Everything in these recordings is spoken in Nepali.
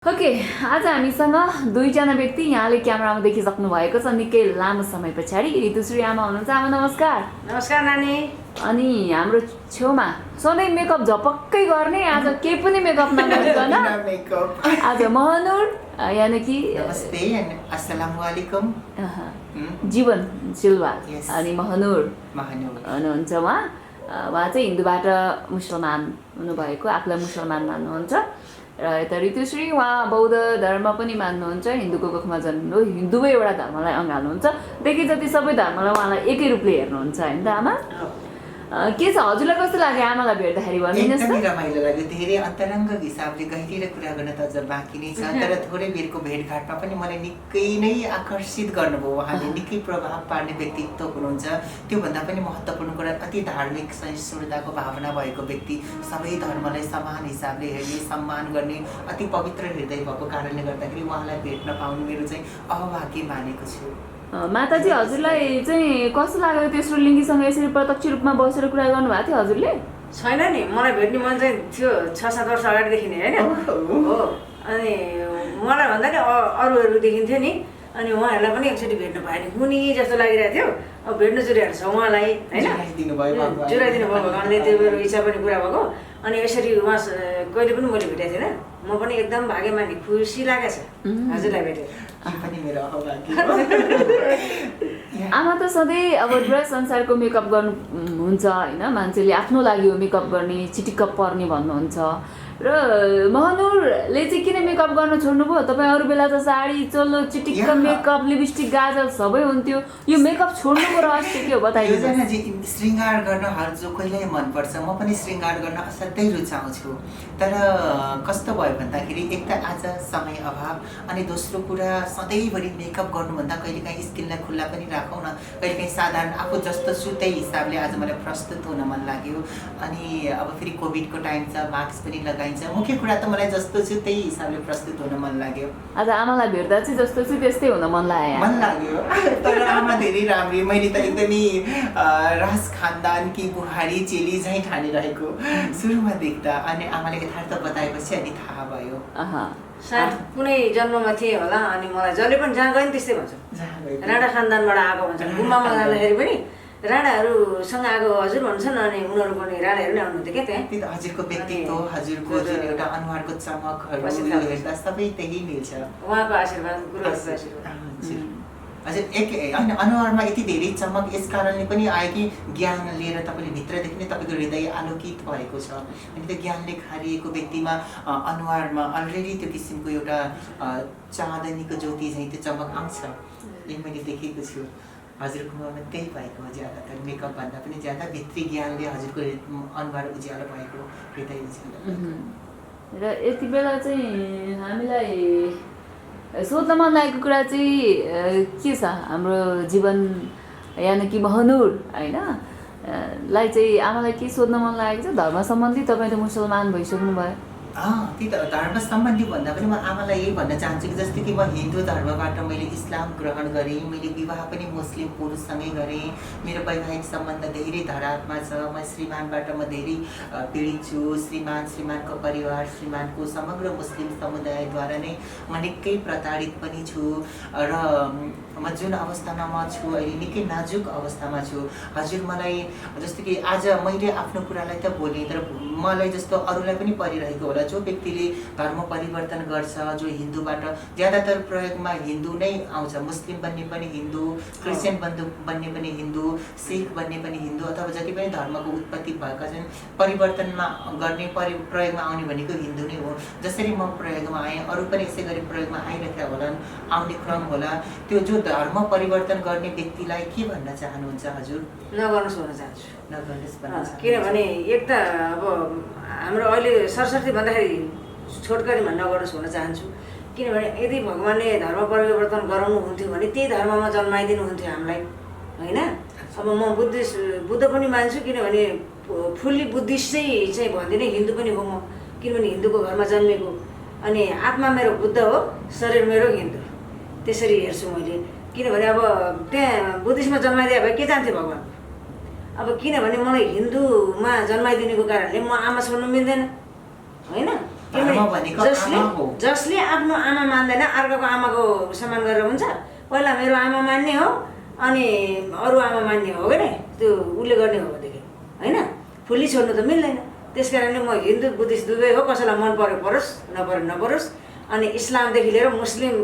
ओके, आज हामीसँग दुईजना व्यक्ति यहाँले क्यामेरामा देखिसक्नु भएको छ निकै लामो समय पछाडि। ऋतुश्री आमा हुनुहुन्छ। आमा नमस्कार। नमस्कार नानी। अनि हाम्रो छेउमा सधैँ मेकअप झपक्कै गर्ने, आज केही पनि मेकअप नगरिकन आज महानुर यानि कि नमस्ते अस्सलामु अलैकुम जीवन सिल्वा अनि महानुर हुनुहुन्छ। उहाँ चाहिँ हिन्दूबाट मुसलमान हुनुभएको, आफूलाई मुसलमान मान्नुहुन्छ। र यता ऋतुश्री उहाँ बौद्ध धर्म पनि मान्नुहुन्छ, हिन्दूको कोखमा जन्मिनु, दुवै एउटा धर्मलाई अँगाल्नुहुन्छ। देखि जति सबै धर्मलाई उहाँलाई एकै रूपले हेर्नुहुन्छ होइन त आमा? के छ हजुरलाई कस्तो लाग्यो आमालाई भेट्दाखेरि भनिदिनुहोस् त। एकदमै रमाइलो लाग्यो। धेरै अन्तरङ्ग हिसाबले गहिरो कुरा गर्न त अझ बाँकी नै छ, तर थोरै बेरको भेटघाटमा पनि मलाई निकै नै आकर्षित गर्नुभयो। उहाँले निकै प्रभाव पार्ने व्यक्तित्व हुनुहुन्छ। त्योभन्दा पनि महत्त्वपूर्ण कुरा, अति धार्मिक सहिष्णुताको भावना भएको व्यक्ति, सबै धर्मलाई समान हिसाबले हेर्ने, सम्मान गर्ने, अति पवित्र हृदय भएको कारणले गर्दाखेरि उहाँलाई भेट्न पाउनु मेरो चाहिँ अभाग्य मानेको छु। माताजी हजुरलाई चाहिँ कस्तो लाग्यो तेस्रो लिङ्गीसँग यसरी प्रत्यक्ष रूपमा बसेर कुरा गर्नुभएको थियो हजुरले? छैन नि, मलाई भेट्ने मन चाहिँ थियो 6-7 वर्ष अगाडिदेखि नै होइन हो। अनि मलाई भन्दा नि अरूहरू देखिन्थ्यो नि, अनि उहाँहरूलाई पनि एकचोटि भेट्नु पाएँ नि हुने जस्तो लागिरहेको थियो। अब भेट्न जुरिहाल्छ छ उहाँलाई होइन, जुराइदिनु भयो भगवान्ले, त्यो मेरो इच्छा पनि पुरा भएको। अनि यसरी उहाँ कहिले पनि मैले भेटेको थिइनँ, म पनि एकदम भाग्यमानी, खुसी लागेको छ हजुरलाई भेटेर। आमा त सधैँ अब ड्रेस अनुसारको मेकअप गर्नुहुन्छ होइन, मान्छेले आफ्नो लागि हो मेकअप गर्ने, चिटिक्क पर्ने भन्नुहुन्छ। र महानुरले चाहिँ किन मेकअप गर्न छोड्नुभयो? तपाईँ अरू बेला त साडी चोलो चिटिक्क मेकअप लिपस्टिक गाजल सबै हुन्थ्यो, यो मेकअप छोड्नुको रहस्य के हो बताइदिनुहोस्। श्रृङ्गार गर्न हर जो कोहीलाई मनपर्छ, म पनि श्रृङ्गार गर्न असाध्यै रुचाउँछु। तर कस्तो भयो भन्दाखेरि एक त आज समय अभाव, अनि दोस्रो कुरा सधैँभरि मेकअप गर्नुभन्दा कहिलेकाहीँ स्किनलाई खुल्ला पनि राखौँ न, कहिलेकाहीँ साधारण आफू जस्तो छु त्यही हिसाबले आज मलाई प्रस्तुत हुन मन लाग्यो। अनि अब फेरि कोभिडको टाइम छ, मास्क पनि लगाइन्छ। मुख्य कुरा त मलाई जस्तो छु त्यही हिसाबले प्रस्तुत हुन मन लाग्यो। आज आमालाई भेट्दा चाहिँ जस्तो छु त्यस्तै हुन मन लाग्यो। तर आमा धेरै राम्री, मैले त एकदमै राज खानदानकी बुहारी चेली झैँ ठानिरहेको सुरुमा देख्दा, अनि आमाले यथार्थ बताएपछि अनि थाहा भयो। सायद कुनै जन्ममा थिएँ होला। अनि मलाई जसले पनि जहाँ गयो नि त्यस्तै भन्छ, राणा खानदानबाट आएको भन्छ। गुम्बामा जाँदाखेरि पनि राणाहरूसँग आएको हजुर भन्छन्, अनि उनीहरू पनि राणाहरू नै आउनुहुन्थ्यो क्या त्यहाँ। त्यो त हजुरको व्यक्तित्व, हजुरको जुन एउटा अनुहारको चमकहरू हेर्दा सबै त्यही मिल्छ। उहाँको आशीर्वाद, गुरुहरूको आशीर्वाद। हजुर होइन, अनुहारमा यति धेरै चमक यस कारणले पनि आयो कि ज्ञान लिएर तपाईँले भित्रदेखि नै तपाईँको हृदय आलोकित भएको छ। अनि त्यो ज्ञानले खारिएको व्यक्तिमा अनुहारमा अलरेडी त्यो किसिमको एउटा चाँदनीको ज्योति चाहिँ त्यो चमक आउँछ। यो मैले देखेको छु हजुरकोमा त्यही भएको हो। ज्यादातर मेकअप भन्दा पनि ज्यादा भित्री ज्ञानले हजुरको अनुहार उज्यालो भएको, हृदय उज्यालो। र यति बेला चाहिँ हामीलाई सोध्न मन लागेको कुरा चाहिँ के छ, हाम्रो जीवन यानि कि महानुर होइन लाई चाहिँ आमालाई के सोध्न मन लागेको छ धर्म सम्बन्धी? तपाईँ त मुसलमान भइसक्नु भयो। त्यही त धर्म सम्बन्धी भन्दा पनि म आमालाई यही भन्न चाहन्छु कि जस्तै कि म हिन्दू धर्मबाट मैले इस्लाम ग्रहण गरेँ, मैले विवाह पनि मुस्लिम पुरुषसँगै गरेँ, मेरो वैवाहिक सम्बन्ध धेरै धरापमा छ। म श्रीमानबाट म धेरै पीडित छु। श्रीमानको परिवार, श्रीमानको समग्र मुस्लिम समुदायद्वारा नै म निकै प्रताडित पनि छु। र म जुन अवस्थामा म छु अहिले निकै नाजुक अवस्थामा छु। हजुर मलाई जस्तो कि आज मैले आफ्नो कुरालाई त बोलेँ, तर मलाई जस्तो अरूलाई पनि परिरहेको होला, जो व्यक्तिले धर्म परिवर्तन गर्छ, जो हिन्दूबाट ज्यादातर प्रयोगमा हिन्दू नै आउँछ, मुस्लिम बन्ने पनि हिन्दू, क्रिस्चियन बन्ने पनि हिन्दू, सिख बन्ने पनि हिन्दू, अथवा जति पनि धर्मको उत्पत्ति भएका छन् परिवर्तनमा गर्ने प्रयोगमा आउने भनेको हिन्दू नै हो। जसरी म प्रयोगमा आएँ, अरू पनि यसै गरी प्रयोगमा आइरहेका होलान्, आउने क्रम होला। त्यो जो धर्म परिवर्तन गर्ने व्यक्तिलाई के भन्न चाहनुहुन्छ हजुर? नगर्नुहोस् भन्न चाहन्छु। नगर्नुहोस् भन्न चाहन्छु। किनभने एक त अब हाम्रो अहिले सरस्वती भन्दाखेरि छोटकरीमा नगर्नुहोस् भन्न चाहन्छु। किनभने यदि भगवान्ले धर्म परिवर्तन गराउनु हुन्थ्यो भने त्यही धर्ममा जन्माइदिनु हुन्थ्यो हामीलाई होइन। अब म बुद्ध पनि मान्छु, किनभने फुल्ली बुद्धिस्ट चाहिँ भन्दिनँ, हिन्दू पनि हो म, किनभने हिन्दूको घरमा जन्मेको। अनि आत्मा मेरो बुद्ध हो, शरीर मेरो हिन्दू, त्यसरी हेर्छु मैले। किनभने अब त्यहाँ बुद्धिस्टमा जन्माइदिए भए के जान्थ्यो भगवान्? अब किनभने मलाई हिन्दूमा जन्माइदिनुको कारणले म आमा छोड्नु मिल्दैन होइन। धर्म भनेको आमा हो। जसले आफ्नो आमा मान्दैन अर्काको आमाको सम्मान गरेर हुन्छ। पहिला मेरो आमा मान्ने हो अनि अरू आमा मान्ने हो क्या त्यो उसले गर्ने हो भनेदेखि होइन, फुल्ली छोड्नु त मिल्दैन। त्यस कारणले म हिन्दू बुद्धिस्ट दुवै हो, कसैलाई मन पऱ्यो परोस् नपऱ्यो नपरोस्। अनि इस्लामदेखि लिएर मुस्लिम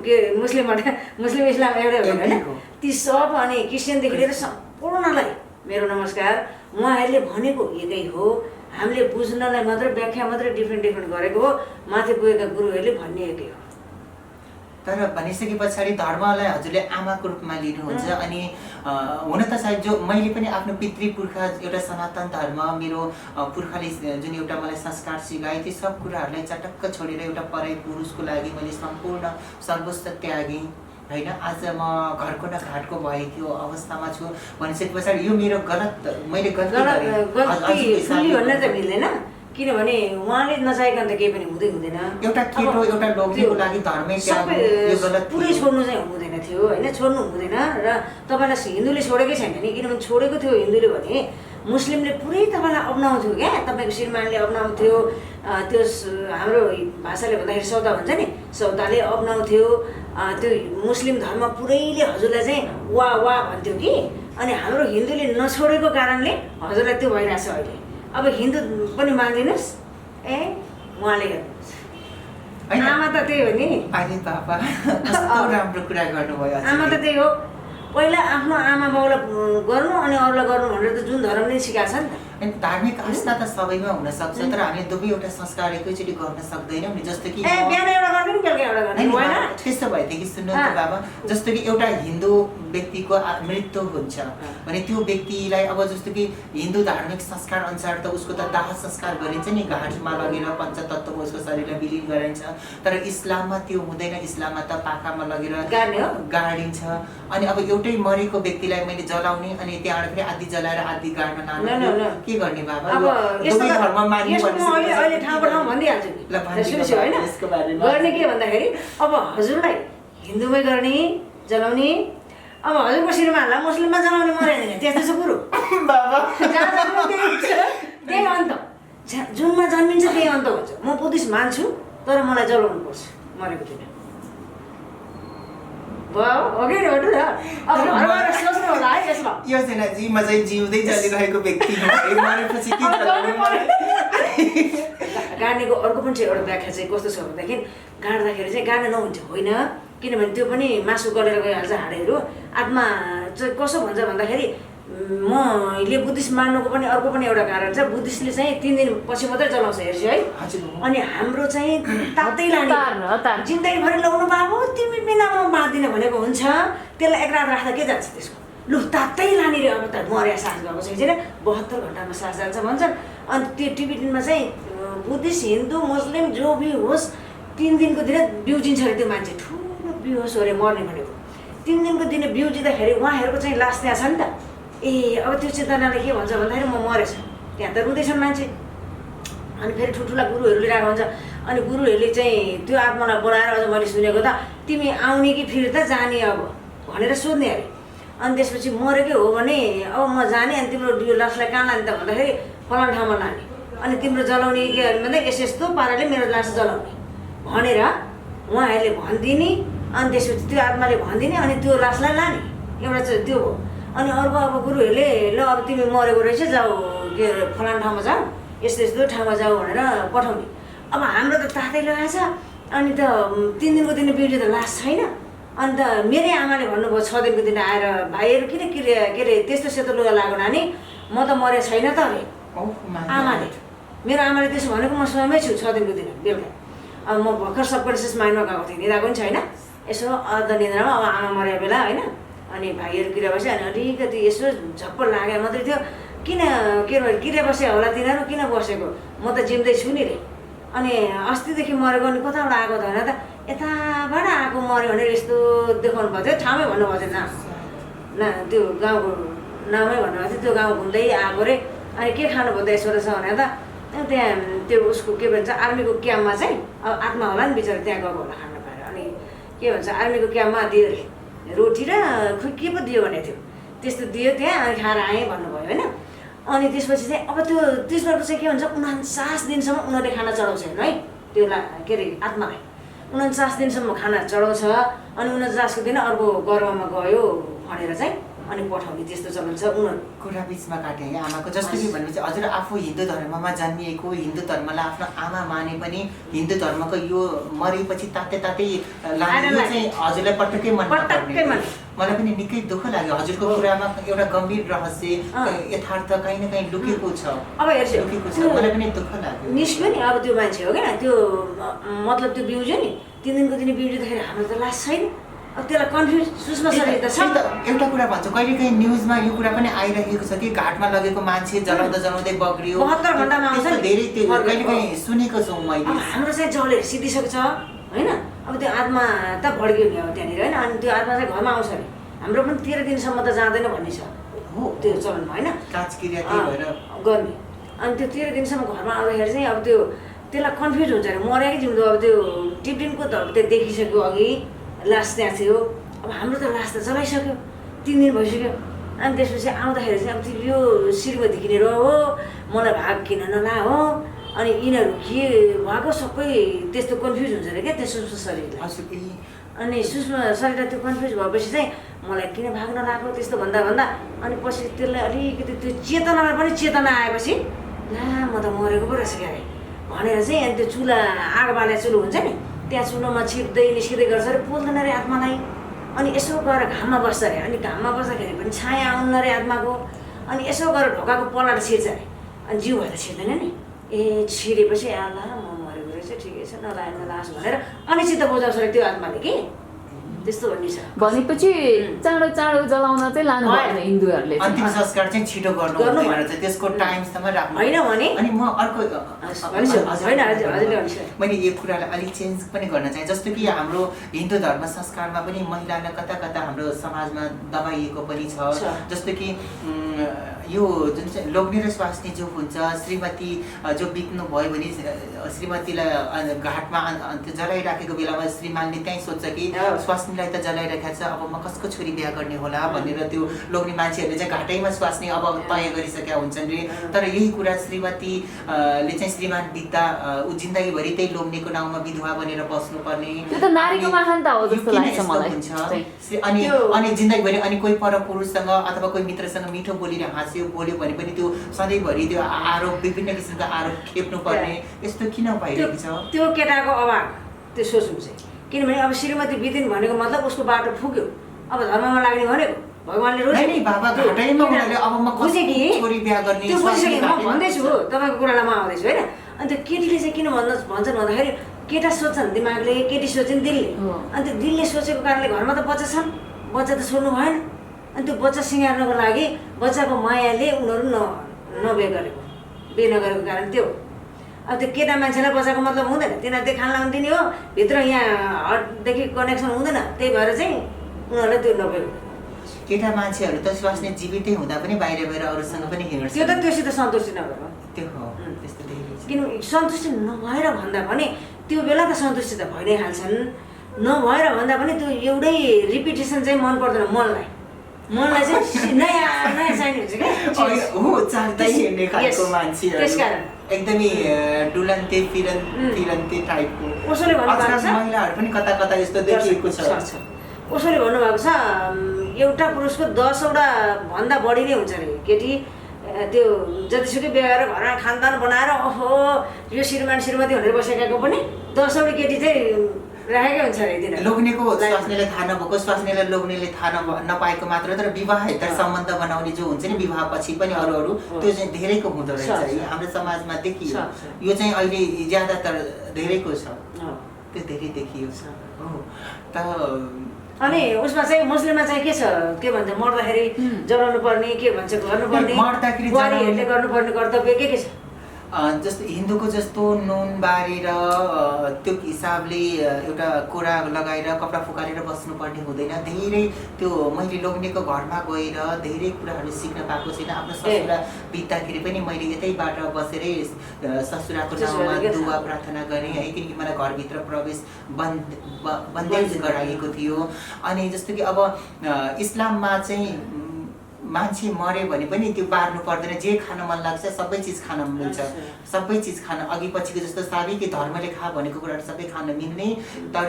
इस्लाम एउटै हो होइन, ती सब अनि क्रिस्चियनदेखि लिएर सम्पूर्णलाई मेरो नमस्कार। उहाँहरूले भनेको एकै हो, हामीले बुझ्नलाई मात्रै व्याख्या मात्रै डिफ्रेन्ट गरेको हो, माथि पुगेका गुरुहरूले भन्ने एकै हो। तर भनिसके पछाडि धर्मलाई हजुरले आमाको रूपमा लिनुहुन्छ। अनि हुन त सायद जो मैले पनि आफ्नो पितृ पुर्खा एउटा सनातन धर्म मेरो पुर्खाले जुन एउटा मलाई संस्कार सिकाए त्यो सब कुराहरूलाई चटक्क छोडेर एउटा पराई पुरुषको लागि मैले सम्पूर्ण सर्वस्व त्यागेँ होइन। आज म घरको न घाटको भएको अवस्थामा छु भनिसके पछाडि यो मेरो मैले गल्ती भन्न त मिल्दैन, किनभने उहाँले नचाहिकन त केही पनि हुँदैन। एउटा केटो एउटा लोग्नेको लागि धर्मै पुरै छोड्नु चाहिँ हुँदैन थियो होइन, छोड्नु हुँदैन। र तपाईँलाई हिन्दूले छोडेकै छैन नि, किनभने छोडेको थियो हिन्दूले भने मुस्लिमले पुरै तपाईँलाई अप्नाउँथ्यो क्या, तपाईँको श्रीमानले अप्नाउँथ्यो, त्यो हाम्रो भाषाले भन्दाखेरि सौदा भन्छ नि, सौदाले अप्नाउँथ्यो। त्यो मुस्लिम धर्म पुरैले हजुरलाई चाहिँ वाह भन्थ्यो कि। अनि हाम्रो हिन्दूले नछोडेको कारणले हजुरलाई त्यो भइरहेछ अहिले। अब हिन्दू पनि मानिदिनुहोस्, उहाँले हेर्नुहोस्, आमा त त्यही हो नि। राम्रो कुरा गर्नुभयो। आमा त त्यही हो, पहिला आफ्नो आमा बाउलाई गर्नु अनि अरूलाई गर्नु भनेर त जुन धर्म नै सिकाएको छ नि त। अनि धार्मिक आस्था त सबैमा हुनसक्छ, तर हामीले दुवै एउटा संस्कार एकैचोटि गर्न सक्दैनौँ नि। जस्तो कि बिहान एउटा गर्दैन बेलुका एउटा गर्दैन होइन। त्यस्तो भएदेखि सुन्नु त बाबा, जस्तो कि एउटा हिन्दू व्यक्तिको मृत्यु हुन्छ भने त्यो व्यक्तिलाई अब जस्तो कि हिन्दू धार्मिक संस्कार अनुसार त उसको त दाह संस्कार गरिन्छ नि, घाटमा लगेर पञ्चतत्त्व उसको शरीरलाई विलीन गराइन्छ। तर इस्लाममा त्यो हुँदैन, इस्लाममा त पाखामा लगेर गाडिन्छ। अनि अब एउटै मरेको व्यक्तिलाई मैले जलाउने अनि त्यहाँबाट फेरि आदि जलाएर आदि गाड्न लानु के गर्ने बाबा? अब अहिले ठाउँको ठाउँ भनिदिइहाल्छु होइन। गर्ने के भन्दाखेरि अब हजुरलाई हिन्दूमै गर्ने जलाउने, अब हजुरको श्रीमानलाई मुस्लिममा जलाउने मर्यादैन, त्यस्तो छ कुरो बाबा। त्यही अन्त, जुनमा जन्मिन्छ त्यही अन्त हुन्छ। म बुद्धिस्ट मान्छु तर मलाई जलाउनु पर्छ मरेको दिन। योजनाजी म चाहिँ जिउँदै चलिरहेको व्यक्ति गाड्नेको अर्को पनि एउटा व्याख्या चाहिँ कस्तो छ भन्दाखेरि गाड्दाखेरि चाहिँ गाड्न नहुन्छ होइन, किनभने त्यो पनि मासु गलेर गइहाल्छ हाडहरू। आत्मा चाहिँ कसो भन्छ भन्दाखेरि मैले बुद्धिस्ट मान्नुको पनि अर्को पनि एउटा कारण छ। बुद्धिस्टले चाहिँ 3 दिन पछि मात्रै जलाउँछ हेर्छु है। अनि हाम्रो चाहिँ तातै लाने जिन्दगीभरि लाउनु बाबु तिमी बिना म बाँधिनँ भनेको हुन्छ, त्यसलाई एक रात राख्दा के जान्छ त्यसको, लु तातै लाने रे। अब त मर्या सास गएको छैन, 72 घन्टामा सास जान्छ भन्छन्। अनि त्यो टिबेटनमा चाहिँ बुद्धिस्ट हिन्दू मुस्लिम जो भी होस् 3 दिनको दिन बिउजिन्छ अरे त्यो मान्छे, ठुलो बिउ होस् अरे मर्ने भनेको। 3 दिनको दिन बिउजिँदाखेरि उहाँहरूको चाहिँ लास त्यहाँ छ नि त। अब त्यो चेतनाले के भन्छ भन्दाखेरि म मरेछ, त्यहाँ त रुँदैछन् मान्छे। अनि फेरि ठुल्ठुला गुरुहरू लिइरहेको हुन्छ। अनि गुरुहरूले चाहिँ त्यो आत्मालाई बोलाएर अझ मैले सुनेको त तिमी आउने कि फेरि त जाने अब भनेर सोध्ने अरे। अनि त्यसपछि मरेकै हो भने अब म जाने, अनि तिम्रो यो लासलाई कहाँ लाने त भन्दाखेरि फलान ठाउँमा लाने, अनि तिम्रो जलाउने के भन्दा यस्तो पाराले मेरो लास जलाउने भनेर उहाँहरूले भनिदिने। अनि त्यसपछि त्यो आत्माले भनिदिने अनि त्यो लासलाई लाने, एउटा चाहिँ त्यो हो। अनि अर्को अब गुरुहरूले ल अब तिमी मरेको रहेछ जाऊ के अरे फलान ठाउँमा जाऊ, यस्तो ठाउँमा जाऊ भनेर पठाउने। अब हाम्रो त तातै लगाएछ, अनि त 3 दिनको दिन बिउजी त लास छैन। अनि त मेरै आमाले भन्नुभयो 6 दिनको दिन आएर भाइहरू किन के अरे त्यस्तो सेतो लुगा लाग्यो नानी, म त मरे छैन त अरे आमाले। मेरो आमाले त्यसो भनेको म स्वयमै छु 6 दिनको दिन बेलुका। अब म भर्खर सबकन्सियस माइन्डमा गएको थिएँ, निदाएको पनि छैन, यसो अर्ध निद्रामा अब आमा मरेको बेला होइन। अनि भाइहरू किरा बसे अनि अलिकति यसो झप्प लाग्यो मात्रै थियो, किन के अरे किरा बसे होला तिनीहरू किन बसेको, म त जिउँदै छु नि रे। अनि अस्तिदेखि मरेको अनि कताबाट आएको त होइन त, यताबाट आएको मऱ्यो भनेर यस्तो देखाउनु भएको थियो, ठाउँमै भन्नुभएको थियो न त्यो गाउँको नामै भन्नुभएको थियो। त्यो गाउँ घुम्दै आएको रे। अनि के खानुभयो त यसो रहेछ भने त त्यहाँ त्यो उसको के भन्छ आर्मीको क्याम्पमा चाहिँ अब आत्मा होला नि बिचरा त्यहाँ गएको होला खानु पाएर। अनि के भन्छ आर्मीको क्याम्पमा दियो अरे रोटी र खोइ के पो दियो भनेको थियो, त्यस्तो दियो त्यहाँ। अनि खाएर आएँ भन्नुभयो होइन। अनि त्यसपछि चाहिँ अब त्यो त्यसबाट चाहिँ के भन्छ 49 दिनसम्म उनीहरूले खाना चढाउँछ हेर्नु है, त्यो के अरे आत्मालाई 49 दिनसम्म खाना चढाउँछ अनि 49को दिन अर्को गर्भमा गयो भनेर चाहिँ अनि पठाउने त्यस्तो चलन छ उनीहरू। कुरा बिचमा काटेँ है आमाको, जस्तो कि भनेपछि हजुर आफू हिन्दू धर्ममा जन्मिएको, हिन्दू धर्मलाई आफ्नो आमा माने पनि हिन्दू धर्मको यो मरेपछि तातै लाग्यो चाहिँ हजुरलाई पटक्कै मन नपर्ने। मलाई पनि निकै दुःख लाग्यो हजुरको कुरामा एउटा गम्भीर रहस्य यथार्थ कहीँ न कहीँ लुकेको छ। अब हेर्छु लुकेको छ, मलाई पनि दुःख लाग्यो। निस्क्यो नि अब त्यो मान्छे हो क्या, त्यो मतलब त्यो बिउज्यो नि 3 दिनको दिन बिउजिँदाखेरि हाम्रो त लास छैन। अब त्यसलाई कन्फ्युज सुषमा शरीर त छ। एउटा कुरा भन्छु, कहिलेकाहीँ न्युजमा यो कुरा पनि आइरहेको छ कि घाटमा लगेको मान्छे जलाउँदै बग्रियो, 72 घण्टामा आउँछ नि। धेरै कहिलेकाहीँ सुनेको छौँ मैले। अब हाम्रो चाहिँ जलेर सिद्धिसकेको छ होइन, अब त्यो आत्मा त भड्कियो नि अब त्यहाँनिर होइन, अनि त्यो आत्मा चाहिँ घरमा आउँछ नि। हाम्रो पनि 13 दिनसम्म त जाँदैन भन्ने छ हो त्यो चलनमा होइन, काजक्रिया त्यही भएर गर्ने। अनि त्यो 13 दिनसम्म घरमा आउँदाखेरि चाहिँ अब त्यो त्यसलाई कन्फ्युज हुन्छ अरे मर्यो कि जिउँदो। अब त्यो टिप्टिनको त त्यो देखिसक्यो अघि लास त्यहाँ थियो, अब हाम्रो त लास त चलाइसक्यो 3 दिन भइसक्यो। अनि त्यसपछि आउँदाखेरि चाहिँ अब यो श्रीमती किनेर हो मलाई भाग किन नला हो, अनि यिनीहरू के भएको सबै त्यस्तो कन्फ्युज हुन्छ अरे क्या त्यो सुषमा शरीरलाई। अनि सुषमा शरीरलाई त्यो कन्फ्युज भएपछि चाहिँ मलाई किन भाग नलाएको त्यस्तो भन्दा अनि पछि त्यसलाई अलिकति त्यो चेतनालाई पनि चेतना आएपछि ला म त मरेको पो रहेछ क्या अरे भनेर चाहिँ अनि त्यो चुला आगो बाले चुलो हुन्छ नि त्यहाँ चुलोमा छिर्दै निस्किँदै गर्छ अरे, पोल्दैन अरे आत्मालाई। अनि यसो गएर घाममा बस्छ अरे, अनि घाममा बस्दाखेरि पनि छाया आउनु अरे आत्माको। अनि यसो गरेर ढोकाको पलाएर छिर्छ अरे, अनि जिउ भएर छिर्दैन नि। ए छिरेपछि आला म मरेको रहेछ ठिकै छ नलास भनेर अनि चित्त बुझाउँछ अरे त्यो आत्माले कि त्यस्तो भन्ने छ। भनेपछि चाँडो जलाउन चाहिँ लानु भएन हिन्दूहरूले। अन्तिम संस्कार चाहिँ छिटो गर्नु भनेर चाहिँ त्यसको टाइमसम्म राख्नु होइन भने। अनि म अर्को मैले यो कुरालाई अलिक चेन्ज पनि गर्न चाहेँ, जस्तो कि हाम्रो हिन्दू धर्म संस्कारमा पनि महिलालाई कता हाम्रो समाजमा दबाइएको पनि छ। जस्तो कि यो जुन चाहिँ लोग्ने र स्वास्नी जो हुन्छ, श्रीमती जो बित्नु भयो भने श्रीमतीलाई घाटमा त्यो जलाइराखेको बेलामा श्रीमानले त्यहीँ सोध्छ कि स्वास्नीलाई त जलाइराखेको छ, अब म कसको छोरी बिहा गर्ने होला भनेर त्यो लोग्ने मान्छेहरूले चाहिँ घाटैमा स्वास्नी अब तय गरिसकेका हुन्छन् रे। तर यही कुरा श्रीमतीले चाहिँ श्रीमान बित्दा ऊ जिन्दगीभरि त्यही लोग्नेको नाउँमा विधवा बनेर बस्नुपर्ने, त्यो त नारीको महानता हो जस्तो लाग्छ मलाई। अनि जिन्दगीभरि अनि कोही पर पुरुषसँग अथवा कोही मित्रसँग मिठो बोलेर हाँस्यो बोल्यो भने पनि त्यो सधैँभरि त्यो आरोप विभिन्न किसिमका आरोप खेप्नु पर्ने यस्तो किन भइरहेको छ? त्यो केटाको अभाव त्यो सोच्नु चाहिँ, किनभने अब श्रीमती बितिन भनेको मतलब उसको बाटो फुक्यो, अब धर्ममा लाग्ने भनेको भगवानले रोज्यो बाबा घाटैमा उनीहरूले अब म बुझेँ कि छोरी बिहा गर्ने त्यो बुझिसकेँ म भन्दैछु हो तपाईँको कुरालाई म आउँदैछु होइन। अनि त्यो केटीले चाहिँ किन भन्छन् भन्दाखेरि केटा सोध्छन् दिमागले, केटी सोध्छन् दिलले। अनि त्यो दिलले सोचेको कारणले घरमा त बच्चा छन्, बच्चा त छोड्नु भएन। अनि त्यो बच्चा सिँगार्नको लागि बच्चाको मायाले उनीहरू नबिहे गरेको, बिहे नगरेको कारण त्यो। अब त्यो केटा मान्छेलाई बच्चाको मतलब हुँदैन, तिनीहरूले खान लाउनु दिने हो, भित्र यहाँ हटदेखि कनेक्सन हुँदैन, त्यही भएर चाहिँ उनीहरूलाई त्यो नबिहे। केटा मान्छेहरू त स्वास्नी जीवितै हुँदा पनि बाहिर अरूसँग पनि हिँड्छ, त्यो त त्योसित सन्तुष्टि नगर त्यो हो त्यस्तो किन सन्तुष्टि नभएर भन्दा पनि त्यो बेला त सन्तुष्टि त भइ नै हाल्छन्, नभएर भन्दा पनि त्यो एउटै रिपिटेसन चाहिँ मन पर्दैन मनलाई चाहिँ नयाँ चाहिने हुन्छ क्या त्यसकारण एकदमै डुलन्ते फिरन्ते टाइपको उसले भन्नुभएको छ। महिलाहरू पनि कता यस्तो देखिएको छ। उसले भन्नुभएको छ एउटा पुरुषको 10 वटा भन्दा बढी नै हुन्छ अरे केटी, त्यो जतिसुकै बिहा गरेर घरमा खानदान बनाएर ओहो यो श्रीमान श्रीमती भनेर बसेकाको पनि 10 वटा केटी चाहिँ राखेकै हुन्छ अरे तिनीहरू। लोग्नेको स्वास्नीलाई थाहा नभएको, स्वास्नीलाई लोग्नेले थाहा नपाएको मात्र, तर विवाहेतर सम्बन्ध बनाउने जो हुन्छ नि विवाह पछि पनि अरू त्यो चाहिँ धेरैको हुँदो रहेछ है हाम्रो समाजमा देखियो। यो चाहिँ अहिले ज्यादातर धेरैको छ, त्यो धेरै देखियो हो। त अनि उसमा चाहिँ मुस्लिममा चाहिँ के छ के भन्छ मर्दाखेरि जलाउनु पर्ने के भन्छ गर्नुपर्ने बुहारीहरूले गर्नुपर्ने कर्तव्य के छ? जस्तो हिन्दूको जस्तो नुन बारेर त्यो हिसाबले एउटा कोरा लगाएर कपडा फुकालेर बस्नुपर्ने हुँदैन। धेरै त्यो मैले लोग्नेको घरमा गएर धेरै कुराहरू सिक्न पाएको छैन। आफ्नो ससुरा बित्दाखेरि पनि मैले यतैबाट बसेरै ससुराको नाउँमा दुआ प्रार्थना गरेँ है, किनकि मलाई घरभित्र प्रवेश बन्देज गराइएको थियो। अनि जस्तो कि अब इस्लाममा चाहिँ मान्छे मर्यो भने पनि त्यो बार्नु पर्दैन, जे खान मन लाग्छ सबै चिज खान मिल्छ, सबै चिज खान अघि पछिको जस्तो साबिक धर्मले खा भनेको कुराहरू सबै खान मिल्ने। तर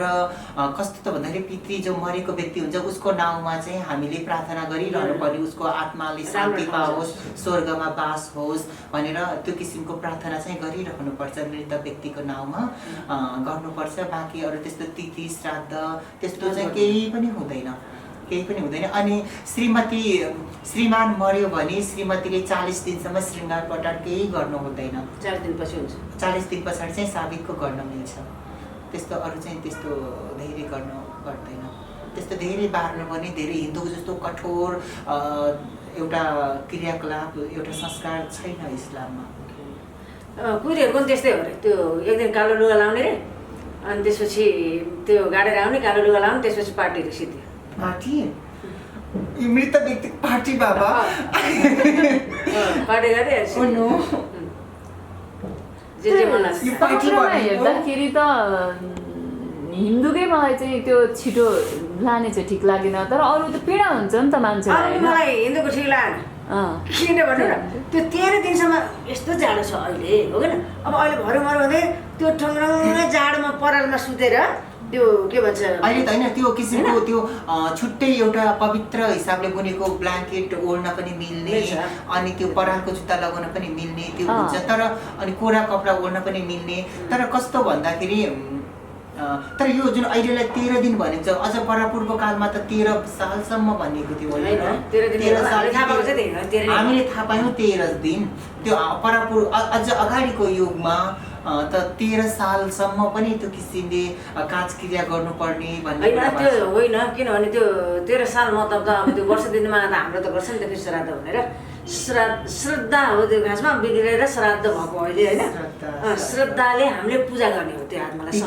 कस्तो त भन्दाखेरि पितृ जो मरेको व्यक्ति हुन्छ उसको नाउँमा चाहिँ हामीले प्रार्थना गरिरहनु पर्ने, उसको आत्माले शान्ति पाओस्, स्वर्गमा बास होस् भनेर त्यो किसिमको प्रार्थना चाहिँ गरिरहनुपर्छ, मृत व्यक्तिको नाउँमा गर्नुपर्छ। बाँकी अरू त्यस्तो तिथि श्राद्ध त्यस्तो चाहिँ केही पनि हुँदैन। अनि श्रीमान मर्यो भने श्रीमतीले 40 दिनसम्म श्रृङ्गार पटार केही गर्नु हुँदैन। 40 दिनपछि हुन्छ। 40 दिन पछाडि चाहिँ साबिकको गर्न मिल्छ। त्यस्तो अरू चाहिँ त्यस्तो धेरै गर्नु पर्दैन। त्यस्तो धेरै बार्नु पनि धेरै हिन्दूको जस्तो कठोर एउटा क्रियाकलाप एउटा संस्कार छैन इस्लाममा। कुरीहरूको पनि त्यस्तै हो रे, त्यो एक दिन कालो लुगा लाउने रे, अनि त्यसपछि त्यो गाडेर आउने कालो लुगा लाउने, त्यसपछि पार्टी रे सिद्धि। पार्टी मृत व्यक्ति पार्टी बाबा पार्टी गरे जे मन लाग्छ हेर्दाखेरि त हिन्दूकै मलाई चाहिँ त्यो छिटो लाने चाहिँ ठिक लागेन, तर अरू त पीडा हुन्छ नि त मान्छेलाई। मलाई हिन्दूको ठिक लागेन किन भन्नु न, त्यो 13 दिनसम्म यस्तो जाडो छ अहिले हो कि न। अब अहिले भरे हुँदै त्यो ठङ्ग्रङ्ग जाडोमा परालमा सुतेर त्यो के भन्छ अहिले त होइन त्यो किसिमको त्यो छुट्टै एउटा पवित्र हिसाबले बुनेको ब्ल्याङ्केट ओढ्न पनि मिल्ने, अनि त्यो परालको जुत्ता लगाउन पनि मिल्ने त्यो हुन्छ। तर अनि कोरा कपडा ओढ्न पनि मिल्ने। तर कस्तो भन्दाखेरि तर यो जुन अहिलेलाई 13 दिन भनेको छ, अझ परापूर्व कालमा त 13 सालसम्म भनेको थियो होइन। 13 साल हामीले थाहा पायौँ 13 दिन। त्यो अझ अगाडिको युगमा त 13 सालसम्म पनि त्यो किसिमले काजक्रिया गर्नुपर्ने भन्ने त्यो होइन। किनभने त्यो 13 साल मतलब त अब त्यो वर्ष दिनमा त हाम्रो त गर्छ नि त फेरि श्राद्ध भनेर। श्रद्धा हो त्यो खासमा, बिग्रेर श्राद्ध भएको अहिले होइन। श्रद्धाले हामीले पूजा गर्ने हो त्यो आत्मालाई,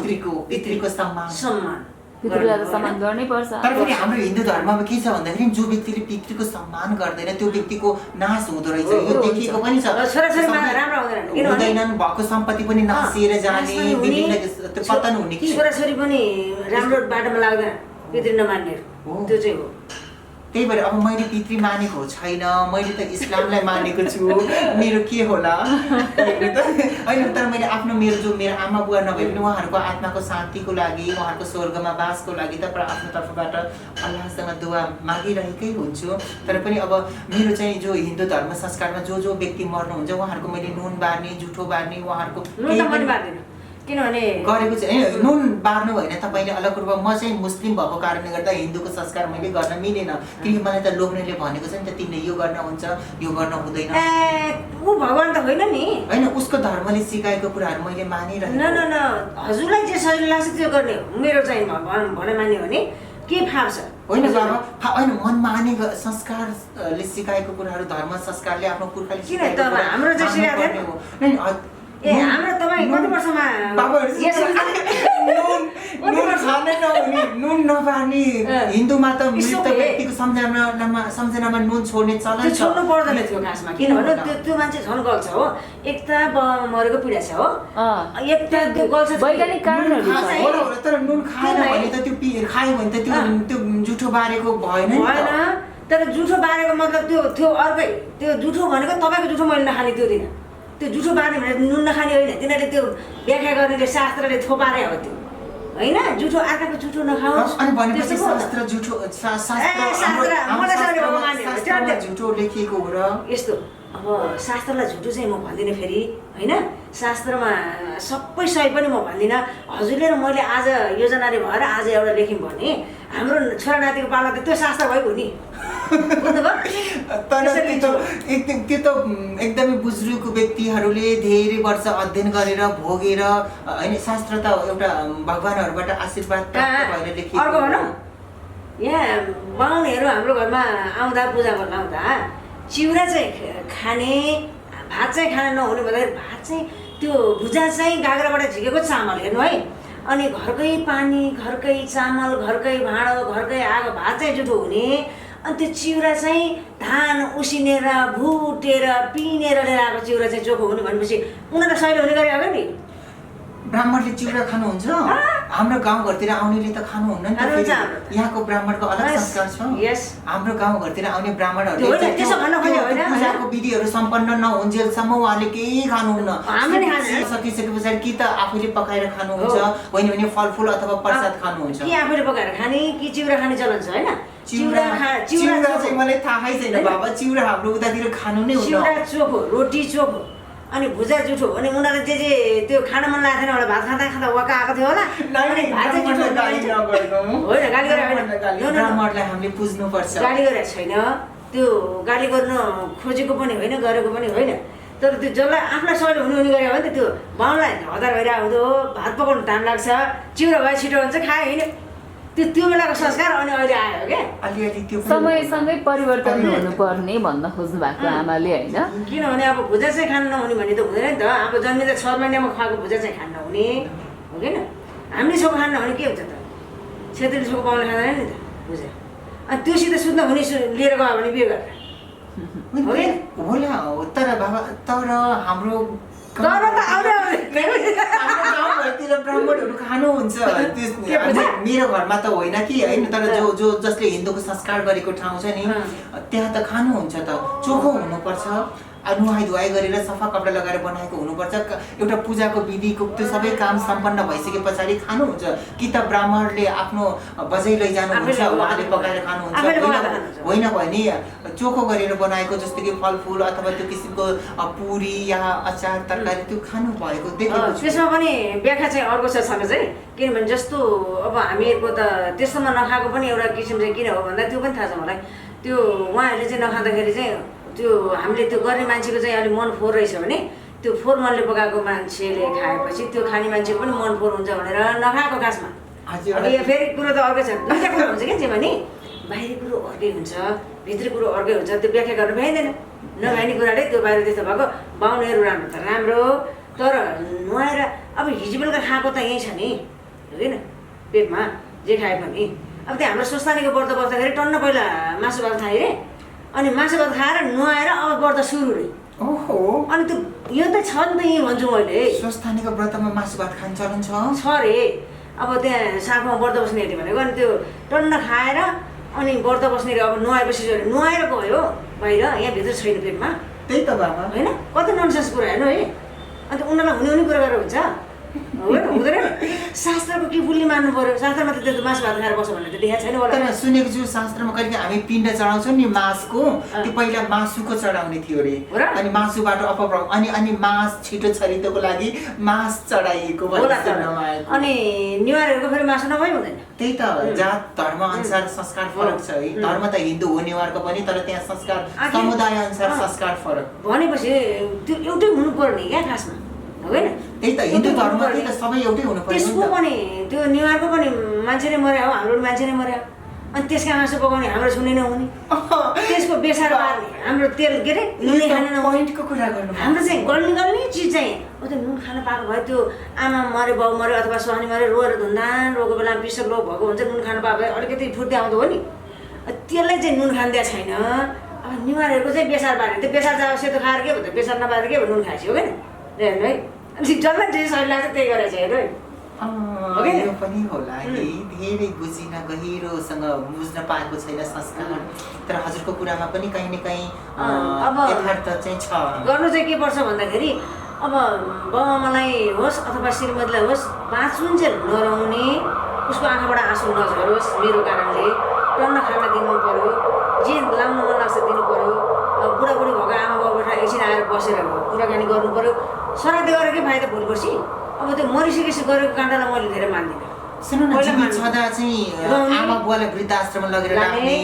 पितृको सम्मान गर्नै पर्छ। तर पनि हाम्रो हिन्दू धर्ममा के छ भन्दाखेरि जो व्यक्तिले पितृको सम्मान गर्दैन त्यो व्यक्तिको नाश हुँदो रहेछ। यो देखिएको पनि छ। हुँदैनन् भएको सम्पत्ति पनि नासिएर जाने, विभिन्न पतन हुने, छोराछोरी पनि राम्रो बाटोमा लाग्दैन पितृ नमान्नेहरू, त्यो चाहिँ हो। त्यही भएर अब मैले पितृ मानेको छैन, मैले त इस्लामलाई मानेको छु, मेरो के होला होइन। तर मैले आफ्नो मेरो आमा बुवा नभए पनि उहाँहरूको आत्माको शान्तिको लागि, उहाँहरूको स्वर्गमा बासको लागि त आफ्नो तर्फबाट अल्लाहसँग दुआ मागिरहेकै हुन्छु। तर पनि अब मेरो चाहिँ जो हिन्दू धर्म संस्कारमा जो व्यक्ति मर्नुहुन्छ उहाँहरूको मैले नुन बार्ने, जुठो बार्ने, उहाँहरूको किनभने गरेको चाहिँ नुन बार्नु होइन। तपाईँले अलग कुरो, म चाहिँ मुस्लिम भएको कारणले गर्दा हिन्दूको संस्कार मैले गर्न मिलेन, किनकि मलाई त लोग्नेले भनेको छ नि त तिमीले यो गर्न हुन्छ यो गर्न हुँदैन। ऊ भगवान् त होइन नि, होइन उसको धर्मले सिकाएको कुराहरू मैले मानिरहेको। न हजुरलाई जे सजिलो लाग्छ त्यो गर्ने हो। मेरो चाहिँ भने मान्यो भने के फाप्छ होइन बाबा, होइन मन मानेको संस्कारले सिकाएको कुराहरू, धर्म संस्कारले आफ्नो पुर्खाले किन त हाम्रो चाहिँ सिकाएको हाम्रो तपाईँ कति वर्षमा नुन नपार्ने हिन्दूमा त मृत व्यक्तिको सम्झनामा नुन छोड्ने चलन छ। छोड्नु पर्दैन थियो खासमा, किनभने त्यो मान्छे झन् गल्छ हो। एक त मरेको पीडा छ हो, एक त त्यो गल्छ वैज्ञानिक कारणहरू छ। तर नुन खाएन भने त त्यो खायो भने त त्यो जुठो बारेको भएन। तर जुठो बारेको मतलब त्यो अर्कै, त्यो जुठो भनेको तपाईँको जुठो मैले नखाने त्यो दिन, त्यो जुठो बार्ने भनेर नुन नखाने होइन। तिनीहरूले त्यो व्याख्या गर्नेले शास्त्रले थोपारे हो त्यो होइन। जुठो अर्काको जुठो नखाओस् भनेपछि शास्त्र जुठो झुठो लेखिएको हो र यस्तो। अब शास्त्रलाई झुटो चाहिँ म भन्दिनँ फेरि होइन। शास्त्रमा सबै सही पनि म भन्दिनँ। हजुरले र मैले आज योजनाले भएर आज एउटा लेख्यौँ भने हाम्रो छोरा नातिको पाला त त्यो शास्त्र भएको नि। तर त्यो त एकदमै बुजुर्ग व्यक्तिहरूले धेरै वर्ष अध्ययन गरेर भोगेर होइन। शास्त्र त एउटा भगवानहरूबाट आशीर्वाद प्राप्त भएर लेखिएको। अर्को भनौँ, यहाँ बाहुनहरू हाम्रो घरमा आउँदा पूजा गर्न आउँदा चिउरा चाहिँ खाने, भात चाहिँ खाना नहुने भन्दाखेरि भात चाहिँ त्यो भुजा चाहिँ गाग्राबाट झिकेको चामल हेर्नु है। अनि घरकै पानी, घरकै चामल, घरकै भाँडो, घरकै आगो, भात चाहिँ जुठो हुने। अनि त्यो चिउरा चाहिँ धान उसिनेर भुटेर पिनेर लिएर आएको चिउरा चाहिँ चोखो हुने भनेपछि उनीहरूलाई सहिले हुने गरे हो नि। ब्राह्मणले चिउरा खानुहुन्छ? हाम्रो गाउँघरतिर आउनेले त खानुहुन्न नि त फेरि। यहाँको ब्राह्मणको अलग संस्कार छ। हाम्रो गाउँघरतिर आउने ब्राह्मणहरूले पूजाको विधिहरू सम्पन्न नहुन्जेलसम्म उहाँले केही खानुहुन्न। सकिसके पछाडि कि त आफूले पकाएर खानुहुन्छ, होइन भने फलफुल अथवा प्रसाद खानुहुन्छ। कि आफूले पकाएर खाने कि चिउरा खाने चलन छ हैन? चिउरा चाहिँ मलाई थाहै छैन बाबा। चिउरा हाम्रो उतातिर खानु नै हुन्न। चिउरा चोखो, रोटी चोखो, अनि भुजा जुठो। अनि उनीहरूले जे त्यो खान मन लागेको थिएन होला, भात खाँदा खाँदा वाक्क आएको थियो होला। होइन गाली गरेर ब्राह्मणलाई हामीले पुज्नुपर्छ। गाली गरेको छैन, त्यो गाली गर्न खोजेको पनि होइन, गरेको पनि होइन। तर त्यो जसलाई आफ्ना सहयोग हुने गऱ्यो भने त त्यो बाहुनलाई हतार भइरहेको हुँदो, भात पकाउनु टाइम लाग्छ, चिउरा भए छिटो हुन्छ, खायो होइन। त्यो बेलाको संस्कार अनि अहिले आयो क्या। अलिअलि त्यो समयसँगै परिवर्तन हुनुपर्ने भन्न खोज्नु भएको आमाले होइन? किनभने अब भुजा चाहिँ खान नहुने भन्ने त हुँदैन नि त। अब जन्मिँदा 6 महिनामा खुवाएको भुजा चाहिँ खान नहुने हो किन? हामीले छोको खान नहुने के हुन्छ त? छेत्रीले छोको पाउन खाँदैन नि त भुजा। अनि त्योसित शुद्ध हुने लिएर गयो भने बिहे गरेर होला। तर बाबा हाम्रो गाउँघरतिर ब्राह्मणहरू खानुहुन्छ। मेरो घरमा त होइन कि होइन, तर जसले हिन्दूको संस्कार गरेको ठाउँ छ नि त्यहाँ त खानुहुन्छ त। चोखो हुनुपर्छ, नुहाई धुवाई गरेर सफा कपडा लगाएर बनाएको हुनुपर्छ। एउटा पूजाको विधिको त्यो सबै काम सम्पन्न भइसके पछाडि खानुहुन्छ। कि त ब्राह्मणले आफ्नो बजै लैजानुहुन्छ, उहाँले पकाएर खानुहुन्छ, होइन भने चोखो गरेर बनाएको जस्तो कि फलफुल अथवा त्यो किसिमको पुरी या अचार तरकारी त्यो खानु भएको देखेको छु। त्यसमा पनि व्याख्या चाहिँ अर्को छ सँग चाहिँ। किनभने जस्तो अब हामीहरूको त त्यस्तोमा नखाएको पनि एउटा किसिम चाहिँ किन हो भन्दा त्यो पनि थाहा छ मलाई। त्यो उहाँहरूले चाहिँ नखाँदाखेरि चाहिँ त्यो हामीले त्यो गर्ने मान्छेको चाहिँ अलिक मन फोहोर रहेछ भने त्यो फोहोर मनले पकाएको मान्छेले खाएपछि त्यो खाने मान्छेको पनि मन फोहोर हुन्छ भनेर नखाएको खासमा। अब यो फेरि कुरो त अर्कै छ, दुईवटा कुरो हुन्छ क्या चाहिँ भने बाहिरी कुरो अर्कै हुन्छ, भित्री कुरो अर्कै हुन्छ। त्यो व्याख्या गर्न भ्याइँदैन। नभ्याइने कुराले त्यो बाहिर त्यस्तो भएको बाहुनहरू राम्रो त राम्रो, तर नुहाएर अब हिजो बेलुका खाएको त यहीँ छ नि होइन, पेटमा जे खाए पनि। अब त्यो हाम्रो स्वस्थानीको व्रत बस्दाखेरि टन्न पहिला मासु भात खाएँ रे, अनि मासु भात खाएर नुहाएर अब व्रत सुरु रे। ओहो, अनि त्यो यो त छ नि त यहीँ भन्छु मैले। स्वस्थानीको व्रतमा मासु भात खाने चलन छ रे। अब त्यहाँ साखमा व्रत बस्नेहरूले भनेको अनि त्यो टन्न खाएर अनि व्रत बस्नेले अब नुहाएपछि नुहाएर गयो बाहिर, यहाँभित्र छैन पेटमा। त्यही त बाबा होइन, कति ननसेन्स कुरा हेर्नु है। अन्त उनीहरूलाई हुने कुरा गरेर हुन्छ होइन, हुँदैन। शास्त्रको के बुल्ली मान्नु पर्यो? शास्त्रमा त त्यो मासु भात खाएर बस्छ भन्ने त देखाएको छैन होला। तर सुनेको छु शास्त्रमा कहिले हामी पिण्ड चढाउँछौँ नि मासको, त्यो पहिला मासुको चढाउने थियो अरे। अनि मासुबाट अपभ्रम अनि मास छिटो छरितोको लागि मास चढाइएको अनि नेवारहरूको फेरि मासु नभई हुँदैन। त्यही त जात धर्म अनुसार संस्कार फरक छ है। धर्म त हिन्दू हो नेवारको पनि, तर त्यहाँ संस्कार समुदाय अनुसार संस्कार फरक भनेपछि त्यो एउटै हुनु पर्ने क्या खासमा होइन। त्यही त हिन्दू धर्म त्यही त सबै एउटै हुनु पर्छ। त्यसको पनि त्यो नेवारको पनि मान्छे नै मर्यो हो, हाम्रो मान्छे नै मर्यो। अनि त्यसका मासु पकाउने हाम्रो छुने नहुने, त्यसको बेसार पार्ने हाम्रो तेल के अरे नुन खान पोइन्टको कुरा गर्नु। हाम्रो चाहिँ गर्ने चिज चाहिँ हो त्यो नुन खान पाएको भयो। त्यो आमा मऱ्यो, बाउ मऱ्यो अथवा स्वानी मऱ्यो, रोएर धुन्धान रोगको बेलामा पिसक रोग भएको हुन्छ, नुन खान पाएको भए अलिकति फुर्ती आउँदो हो नि। त्यसलाई चाहिँ नुन खान दिएको छैन। अब नेवारहरूको चाहिँ बेसार पार्ने, त्यो बेसार चाहिँ सेतो खाएर के भन्छ, बेसार नपाएर के भयो, नुन खाएपछि हो क्या हेर्नु है। अनि जसलाई जे सही लाग्छ त्यही गरेछ हेर्नु है। यो पनि होला है, धेरै बुझिन गहिरोसँग बुझ्न पाएको छैन संस्कार। तर हजुरको कुरामा पनि कहीँ न कहीँ यथार्थ चाहिँ छ। गर्नु चाहिँ के पर्छ भन्दाखेरि अब बाउआमालाई होस् अथवा श्रीमतीलाई होस्, बाँच्नु चाहिँ नरहुने, उसको आँखाबाट आँसु नझरोस् मेरो कारणले, टन्न खाना दिनु पर्यो, जे लाउनु मन लाग्छ दिनु पर्यो। बुढाबुढी भएको आमा बाउबाट एकछिन आएर बसेर कुराकानी गर्नु पर्यो। श्राद्ध गरेर के फाइदा भोलि पर्सि? अब त्यो मरिसकेपछि गरेको काण्डलाई मैले धेरै मान्दिनँ। सुन्नु न, जीवित छँदा चाहिँ आमा बुवालाई वृद्धाश्रममा लगेर राख्ने,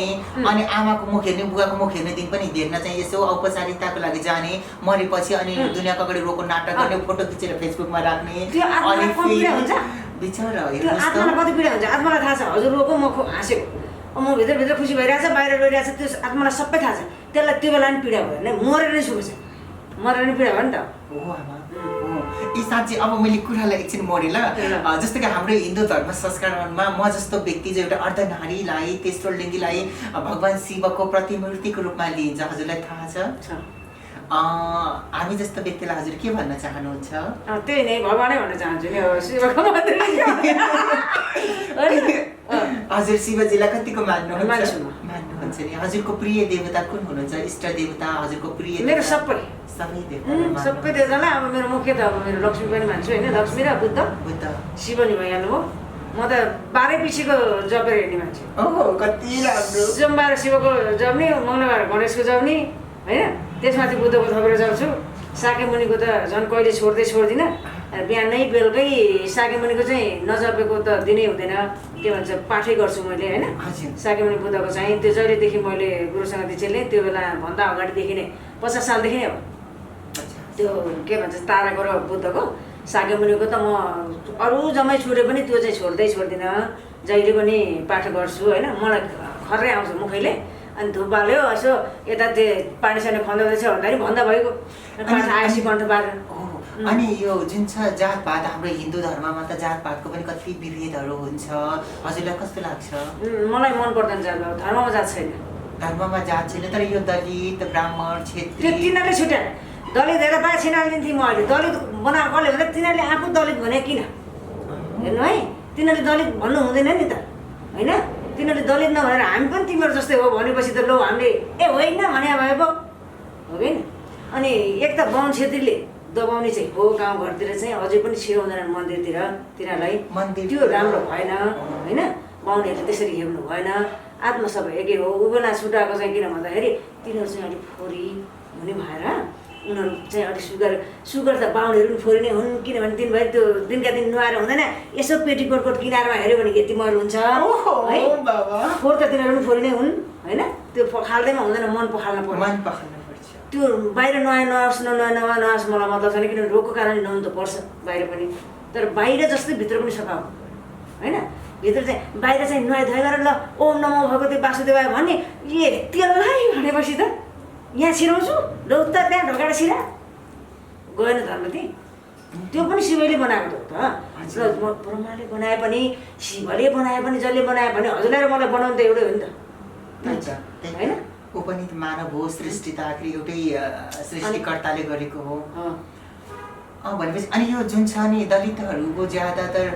अनि आमाको मुख हेर्ने, बुवाको मुख हेर्ने दिन पनि देख्न चाहिँ यसो औपचारिकताको लागि जाने, मरेपछि अनि दुनियाँको अगाडि रोको नाटक गर्ने, फोटो खिचेर फेसबुकमा राख्ने। अनि बिचरा आत्मालाई कति पीडा हुन्छ आत्मालाई थाहा छ। हजुर रोको म हाँसेको, म भित्रभित्र खुसी भइरहेछ, बाहिर गइरहेछ, त्यो आत्मालाई सबै थाहा छ। त्यसलाई त्यो बेला नि पीडा भयो होइन, मरेर नै सुख छ, मरेर नै पीडा भयो नि त। हो आमा, यी साँच्ची अब मैले कुरालाई एकछिन मोडेँ ल। जस्तो कि हाम्रो हिन्दू धर्म संस्कारमा म जस्तो व्यक्ति चाहिँ एउटा अर्धनारीलाई, तेस्रो लिङ्गीलाई भगवान शिवको प्रतिमूर्तिको रूपमा लिइन्छ, हजुरलाई थाहा छ? हामी जस्तो व्यक्तिलाई हजुर के भन्न चाहनुहुन्छ? त्यही नै भगवानै भन्न चाहन्छु नि अब शिवको मन्दिर हजुर शिवजीलाई कतिको मान्छु म। मान्नुहुन्छ नि? हजुरको प्रिय देवता कुन हुनुहुन्छ? इष्ट देवता हजुरको प्रिय मेरो सबै देवता सबै देवतालाई अब मेरो मुख्य त अब मेरो लक्ष्मी पनि मान्छु होइन, लक्ष्मी र बुद्ध शिव नि भइहाल्नु भयो। म त 12 पिछेको जपेर हिँड्ने मान्छे। ओहो कति राम्रो। सोमबार शिवको जप्ने, मङ्गलबार गणेशको जप्ने होइन, त्यसमाथि बुद्धको थपेर जान्छु। साके मुनिको त झन् कहिले छोड्दिनँ। बिहानै बेलुकै साके मुनिको चाहिँ नजपेको त दिनै हुँदैन, के भन्छ पाठै गर्छु मैले होइन। साके मुनि बुद्धको चाहिँ त्यो जहिलेदेखि मैले गुरुसँग दीक्षा लिएँ त्यो बेला भन्दा अगाडिदेखि नै 50 सालदेखि नै हो त्यो के भन्छ ताराको र बुद्धको। साके मुनिको त म अरू जम्मै छुटे पनि त्यो चाहिँ छोड्दिनँ, जहिले पनि पाठ गर्छु होइन। मलाई खर्रै आउँछ मुखैले, अनि धुप बाल्यो यसो यता त्यो पानी सानी खन्दाउँदैछ भन्दाखेरि भन्दा भएको पाठ आएपछि कण्ठ बालेर। अनि यो जुन छ जातपात, हाम्रो हिन्दू धर्ममा त जातपातको पनि कति विभेदहरू हुन्छ, हजुरलाई कस्तो लाग्छ? मलाई मन पर्दैन जातपात, धर्ममा जात छैन। धर्ममा जात छैन, तर यो दलित ब्राह्मण क्षेत्री त्यो तिनीहरूले छुट्याए। दलित हेरेर बाहेक छिनालिदिन्थेँ म अहिले। दलित बनाएको कसले भन्दा तिनीहरूले आफू दलित भने किन हेर्नु है, तिनीहरूले दलित भन्नु हुँदैन नि त होइन। तिनीहरूले दलित नभनेर हामी पनि तिमीहरू जस्तै हो भनेपछि त लो हामीले ए होइन भने भए पो हो कि। अनि एक त बाहुन क्षेत्रीले दबाउने चाहिँ हो, गाउँघरतिर चाहिँ अझै पनि छिराउँदैनन् मन्दिरतिर, तिनीहरूलाई त्यो राम्रो भएन होइन। बाहुनहरूले त्यसरी हेर्नु भएन, आत्मसभा एकै हो। उबेला छुट्याएको चाहिँ किन भन्दाखेरि तिनीहरू चाहिँ अलिक फोरी हुने भएर उनीहरू चाहिँ अलिक सुगर त बाहुनहरू पनि फोरी नै हुन्, किनभने दिनभरि त्यो दिनका दिन नुहाएर हुँदैन। यसो पेटीकोटको किनारमा हेऱ्यो भने यति मैल हुन्छ है। फोहोर त तिनीहरू पनि फोरी नै हुन् होइन। त्यो पखाल्दैमा हुँदैन, मन पखाल्न पर्छ। त्यो बाहिर नआओस् मलाई मतलब छैन, किनभने रोगको कारणले नुहाउनु त पर्छ बाहिर पनि, तर बाहिर जस्तै भित्र पनि सफा हो होइन। भित्र चाहिँ बाहिर चाहिँ नुहाइ धुवाइ गरेर ल ओम नमो भगवते वासुदेवाय भन्ने ए त्यसलाई भनेपछि त यहाँ छिराउँछु ल उता त्यहाँ ढोकाएर छिरा गएन धर्म त्यही। त्यो पनि शिवले बनाएको त हो त। ब्रह्माले बनाए पनि शिवले बनाए पनि जसले बनाए भने हजुरलाई र मलाई बनाउनु त एउटै हो नि त होइन। ऊ पनि मानव हो, सृष्टि त आखिर एउटै सृष्टिकर्ताले गरेको हो भनेपछि। अनि यो जुन छ नि दलितहरूको ज्यादातर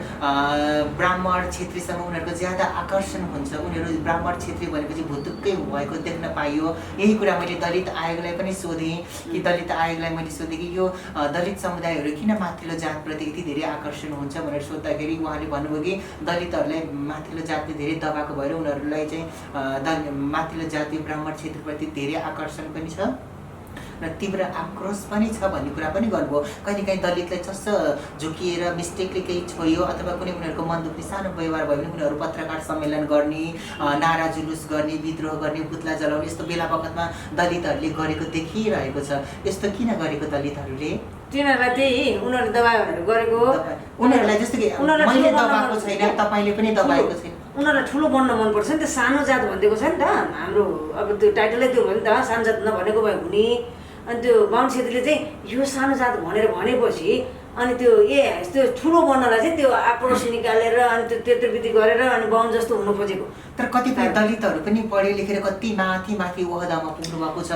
ब्राह्मण क्षेत्रीसँग उनीहरूको ज्यादा आकर्षण हुन्छ। उनीहरू ब्राह्मण क्षेत्री भनेपछि भुतुक्कै भएको देख्न पाइयो। यही कुरा मैले दलित आयोगलाई पनि सोधेँ कि दलित आयोगलाई मैले सोधेँ कि यो दलित समुदायहरू किन माथिल्लो जातप्रति यति धेरै आकर्षण हुन्छ भनेर सोद्धाखेरि उहाँले भन्नुभयो कि दलितहरूलाई माथिल्लो जातले धेरै दबाएको भएर उनीहरूलाई चाहिँ माथिल्लो जातीय ब्राह्मण क्षेत्रप्रति धेरै आकर्षण पनि छ र तीव्र आक्रोश पनि छ भन्ने कुरा पनि गर्नुभयो। कहिलेकाहीँ दलितलाई चस्स झुकिएर मिस्टेकले केही छोयो अथवा कुनै उनीहरूको मन दुख्ने सानो व्यवहार भयो भने उनीहरू पत्रकार सम्मेलन गर्ने, नारा जुलुस गर्ने, विद्रोह गर्ने, पुतला जलाउने यस्तो बेला बखतमा दलितहरूले गरेको देखिरहेको छ। यस्तो किन गरेको दलितहरूले? तिनीहरूलाई त्यही उनीहरूले दबायो भनेर गरेको। उनीहरूलाई जस्तो कि मैले दबाएको छैन, तपाईँले पनि दबाएको छैन। उनीहरूलाई ठुलो बन्न मनपर्छ नि त, सानो जात भनिदिएको छ नि त हाम्रो। अब त्यो टाइटलै त्यो भयो नि त, सानो जात नभनेको भए हुने। अनि त्यो बाहुन क्षेत्रीले चाहिँ यो सानो जात भनेपछि अनि त्यो त्यो ठुलो बन्नलाई चाहिँ त्यो आक्रोश निकालेर अनि त्यो त्यत्रविधि गरेर अनि बाहुन जस्तो हुनु खोजेको। तर कतिपय दलितहरू पनि पढे लेखेर कति माथि ओहदामा पुग्नु भएको छ।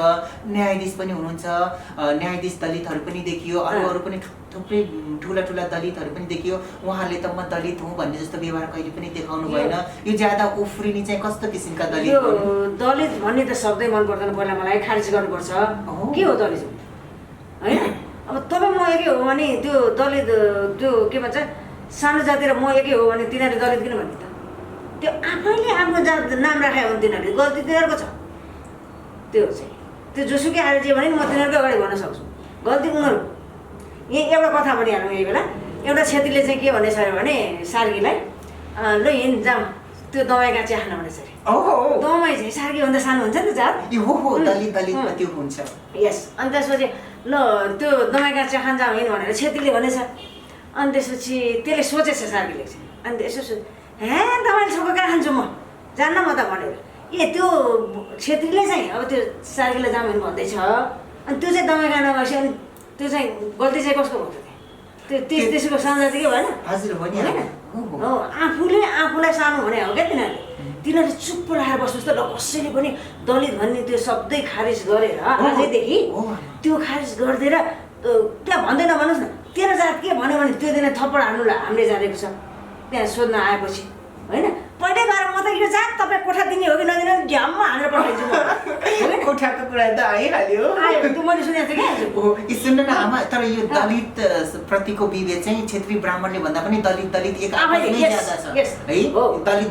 न्यायाधीश पनि हुनुहुन्छ, न्यायाधीश दलितहरू पनि देखियो, अरू पनि थुप्रै ठुला दलितहरू पनि देखियो। उहाँले त म दलित हुँ भन्ने जस्तो व्यवहार कहिले पनि देखाउनु भएन। यो ज्यादा उफ्रिने चाहिँ कस्तो किसिमका दलित? यो दलित भन्ने त शब्दै मन पर्दैन, पहिला मलाई खारिज गर्नुपर्छ। के हो दलित होइन? अब तपाईँ म एकै हो भने त्यो दलित त्यो के भन्छ सानो जाति र म एकै हो भने तिनीहरूले दलित किन भन्ने त? त्यो आफैले आफ्नो जात नाम राखेको हो तिनीहरूले, गल्ती तिनीहरूको छ। त्यो चाहिँ त्यो जोसुकै आएर जे भने म तिनीहरूकै अगाडि भन्न सक्छु, गल्ती उनीहरू। यही एउटा कथा भनिहालौँ यही बेला। एउटा क्षेत्रीले चाहिँ के भनेछ भने सार्कीलाई ल हिँड जाउँ त्यो दमाईका चिया खान भनेछ अरे। दमाई चाहिँ सार्कीभन्दा सानो हुन्छ नि त जात। त्यो हुन्छ यस। अनि त्यसपछि ल त्यो दमाईका चिया खान जाउँ हिँड भनेर क्षेत्रीले भनेछ। अनि त्यसपछि त्यसले सोचेछ सार्कीले चाहिँ। अनि यसो हे दमाईले छोको कहाँ खान्छु म जान्न म त भनेर त्यो क्षेत्रीले चाहिँ अब त्यो सार्कीलाई जाउँ हिँड भन्दैछ। अनि त्यो चाहिँ दमाई खान गएपछि अनि त्यो चाहिँ गल्ती चाहिँ कसको भयो त? त्यसको सम्झाउँदै के भएन हजुर हो नि हो आफूले आफूलाई सानो भने हो क्या तिनीहरूले चुप्प राखेर बस्नुहोस् त ल कसैले पनि दलित भन्ने त्यो शब्दै खारिज गरेर आजैदेखि त्यो खारिज गरिदिएर त्यहाँ भन्दैन भन्नुहोस् न तेरो जात के भन्यो भने त्यो दिन थप्पड हान्नुलाई हामीले जानेको छ त्यहाँ सोध्न आएपछि होइन पहिल्यै गएर म त यो जात तपाईँ कोठा दिने हो कि नदिने झ्याममा हानेर पठाइदिन्छु म कोठाको कुरा त आइहाल्यो त्यो मैले सुनेको थिएँ क्या सुन्नु न आमा तर यो दलित प्रतिको विभेद चाहिँ क्षेत्रीय ब्राह्मणले भन्दा पनि दलित एक आपसमै ज्यादा छ है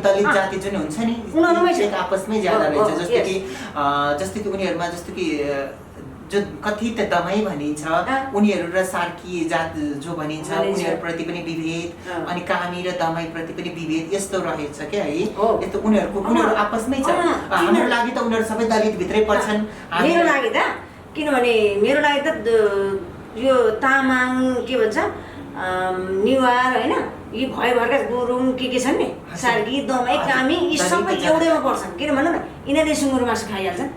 दलित जाति जुन हुन्छ नि एक आपसमै ज्यादा रहेछ जस्तो कि उनीहरूमा जस्तो कि जो कथित दमाई भनिन्छ उनीहरू र सार्की जात जो भनिन्छ उनीहरूप्रति पनि विभेद अनि कामी र दमाई प्रति पनि विभेद यस्तो रहेछ क्या है यस्तो उनीहरू आपसमै छ हाम्रो लागि त उनीहरू सबै दलित भित्रै पर्छन् मेरो लागि त किनभने मेरो लागि त यो तामाङ के भन्छ निवार होइन यी भएभरका गुरुङ के छन् नि सार्की दमाई कामी यी सबै एउटैमा पर्छन् किन भनौँ न यिनीहरूले सुँगुरको मासु खाइहाल्छन्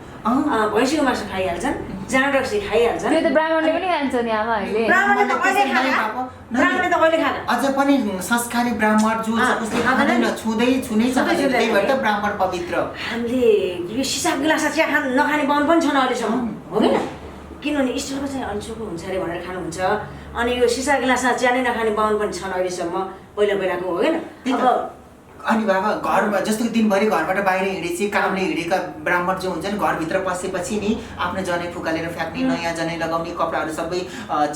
भैँसीको मासु खाइहाल्छन् जाँड रक्सी खाइहाल्छन् त्यो त ब्राह्मणले पनि खान्छ नि आमा अहिले ब्राह्मणले त कहिले खाँदैन अझ पनि संस्कारी ब्राह्मण जो उसले खाँदैन छुँदै त्यही भएर त ब्राह्मण पवित्र हामीले यो सिसा गिलासा चिया नखाने बाहुन पनि छन् अहिलेसम्म हो किन किनभने स्टिलको चाहिँ अल्छोको हुन्छ अरे भनेर खानुहुन्छ अनि यो सिसा गिलासा चिया नै नखाने बाहुन पनि छन् अहिलेसम्म पहिलाको हो अब अनि बाबा घरमा जस्तो दिनभरि घरबाट बाहिर हिँडेपछि कामले हिँडेका ब्राह्मण जो हुन्छन् घरभित्र पसेपछि नि आफ्नो जनै फुकालेर फ्याँक्ने नयाँ जनै लगाउने कपडाहरू सबै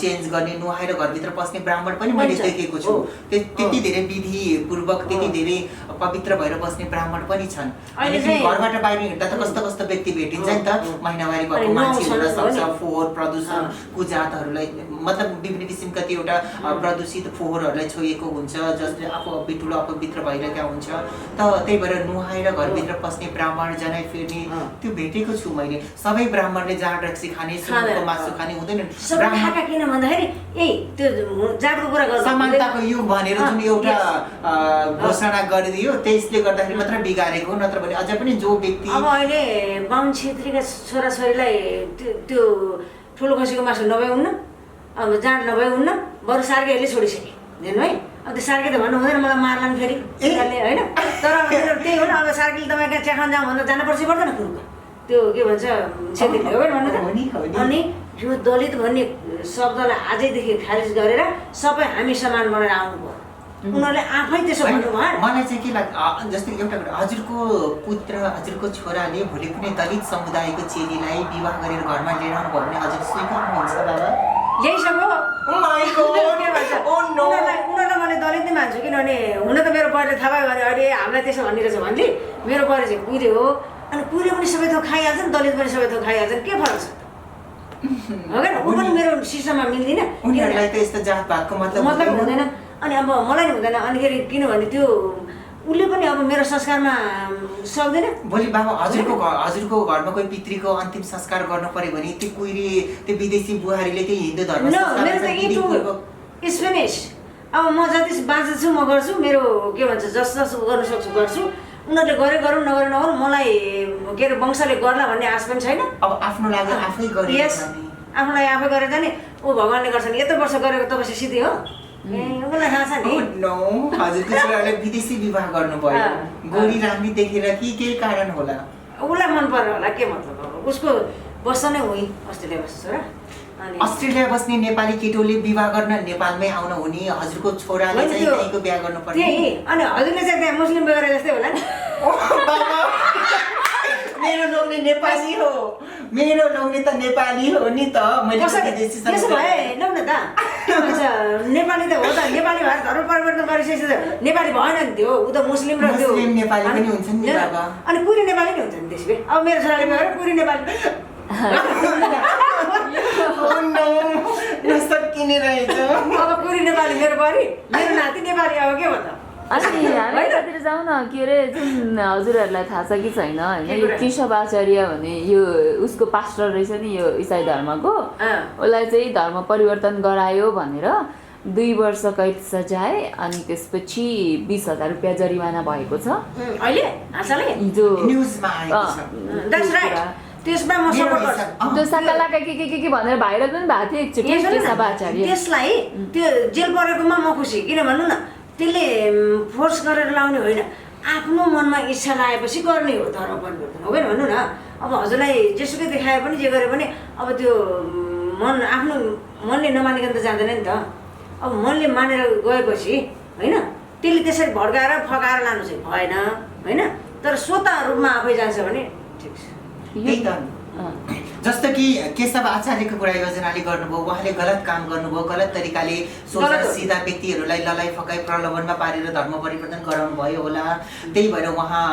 चेन्ज गर्ने नुहाएर घरभित्र पस्ने ब्राह्मण पनि मैले देखेको छु त्यति धेरै विधिपूर्वक त्यति धेरै पवित्र भएर बस्ने ब्राह्मण पनि छन् अनि घरबाट बाहिर हिँड्दा त कस्तो कस्तो व्यक्ति भेटिन्छ नि त महिनावारी भएको मान्छे हुन सक्छ फोहोर प्रदूषण कुजातहरूलाई मतलब विभिन्न किसिमका त्यो एउटा प्रदूषित फोहोरहरूलाई छोएको हुन्छ जसले आफू ठुलो अपवित्र भइरहेका हुन्छ त त्यही भएर नुहाएर घरभित्र पस्ने ब्राह्मण जनै फेर्ने त्यो भेटेको छु मैले सबै ब्राह्मणले जाँड रक्सी खाने सुँगुरको मासु खाने हुँदैन ब्राह्मण किन भन्दाखेरि त्यो जाँडको कुरा गर्दा समानताको युग भनेर जुन एउटा घोषणा गरिदियो त्यसले गर्दाखेरि मात्र बिगारेको नत्र भने अझै पनि जो व्यक्ति अब अहिले बाहुन छेत्रीका छोराछोरीलाई त्यो ठुलो खसीको मासु नभ्याउन्न अब जाँड नभ्याउन्न बरु सार्केहरूले छोडिसके हेर्नु है अब त्यो सार्के त भन्नु हुँदैन मलाई मार्लान् फेरि होइन तर त्यही हो नि अब सार्केले तपाईँको चिया खान जाउँ भन्दा जानुपर्छ पर्दैन कुरो त्यो के भन्छ छेत्रीले हो भन्नु त अनि यो दलित भन्ने शब्दलाई आजैदेखि खारिज गरेर सबै हामी समान बनाएर आउनुभयो उनीहरूले आफै त्यसो भन्नुभयो मलाई चाहिँ के लाग्छ जस्तै एउटा कुरा हजुरको पुत्र हजुरको छोराले भोलि कुनै दलित समुदायको चेलीलाई विवाह गरेर घरमा लिएर आउनुभयो भने हजुर स्वीकार्नुहुन्छ बाबा यही सब हो उनीहरूलाई मैले दलित नै मान्छु किनभने हुन त मेरो परिले थाहा भयो भने अहिले हामीलाई त्यसो भनिरहेछ भने मेरो परि चाहिँ कुरे हो अनि कुरे पनि सबै थोक खाइहाल्छन् दलित पनि सबै थोक खाइहाल्छन् के फरक छ हो क्या ऊ पनि मेरो सिस्टममा मिल्दैन उनीहरूलाई त यस्तो जातभातको मतलब हुँदैन अनि अब मलाई नि हुँदैन अनिखेरि किनभने त्यो उसले पनि अब मेरो संस्कारमा सक्दैन भोलि बाबा हजुरको घरमा कोही पितृको अन्तिम संस्कार गर्नु पर्यो भने त्यो कुइरी त्यो विदेशी बुहारीले त्यो हिन्दू धर्म स्पेनिस अब म जति बाँच्छु म गर्छु मेरो के भन्छ जस गर्नु सक्छु गर्छु उनीहरूले गरे गरौँ नगरे नगरौँ मलाई के अरे वंशले गर्ला भन्ने आश पनि छैन अब आफ्नो लागि आफै गरे आफ्नो लागि आफै गरेर जाने ऊ भगवान्ले गर्छन् यत्रो वर्ष गरेको तपाईँ सिधै हो उसलाई थाहा छ नि हजुरको छोराले विदेशी विवाह गर्नु पर्यो गोरी राम्री देखेर के कारण होला उसलाई मन पर्यो होला के मतलब उसको बस्छ नै उही अस्ट्रेलिया बस्छ र अस्ट्रेलिया बस्ने नेपाली केटोले विवाह गर्न नेपालमै आउन हुने हजुरको छोराले चाहिँ त्यहीँको बिहा गर्नु पर्ने अनि हजुरले चाहिँ त्यहाँ मुस्लिम बिहा गरे जस्तै होला नि मेरो लोग्ने नेपाली हो मेरो लोग्ने त नेपाली हो नि त मैले त्यसो भए लौ न त नेपाली त हो त नेपाली भएर धर्म परिवर्तन गरिसकेपछि त नेपाली भएन नि त्यो ऊ त मुस्लिम र त्यो नेपाली पनि हुन्छ नि बाबा अनि पुरी नेपाली नै हुन्छ नि त्यसले अब मेरो छोराले गएर पुरी नेपाली नसकिने रहेछ अब पुरी नेपाली मेरो परि मेरो नाति नेपाली अब के भन्दा अनि हामी यतातिर जाउँ न के अरे जुन हजुरहरूलाई थाहा छ कि छैन होइन यो केशव आचार्य भने यो उसको पास्टर रहेछ नि यो इसाई धर्मको उसलाई चाहिँ धर्म परिवर्तन गरायो भनेर 2 वर्ष कैद सजाय अनि त्यसपछि 20,000 रुपियाँ जरिवाना भएको छ अहिले हिजो न्युजमा आएको छ त्यसमा म मेरो सपोर्ट हिसाब- गर्छु त्यो साकालाका के भनेर भाइरल पनि भएको थियो एकचोटि यसो न, केशव आचार्य। त्यसलाई त्यो जेल परेकोमा म खुसी किन भन्नु न त्यसले फोर्स गरेर लाउने होइन आफ्नो मनमा इच्छा लागेपछि गर्ने हो धर्म परिवर्तन हो कि भन्नु न अब हजुरलाई जेसुकै देखाए पनि जे गरे पनि अब त्यो मन आफ्नो मनले नमानिकन त जाँदैन नि त अब मनले मानेर गएपछि होइन त्यसले त्यसरी भड्काएर फकाएर लानु चाहिँ भएन होइन तर स्वत रूपमा आफै जान्छ भने ठिक छ त्यही त जस्तो कि केशव आचार्यको कुरा योजनाले गर्नुभयो उहाँले गलत काम गर्नुभयो गलत तरिकाले सोझा गलत हो। सिधा व्यक्तिहरूलाई ललाई फकाई प्रलोभनमा पारेर धर्म परिवर्तन गराउनु भयो होला त्यही भएर उहाँ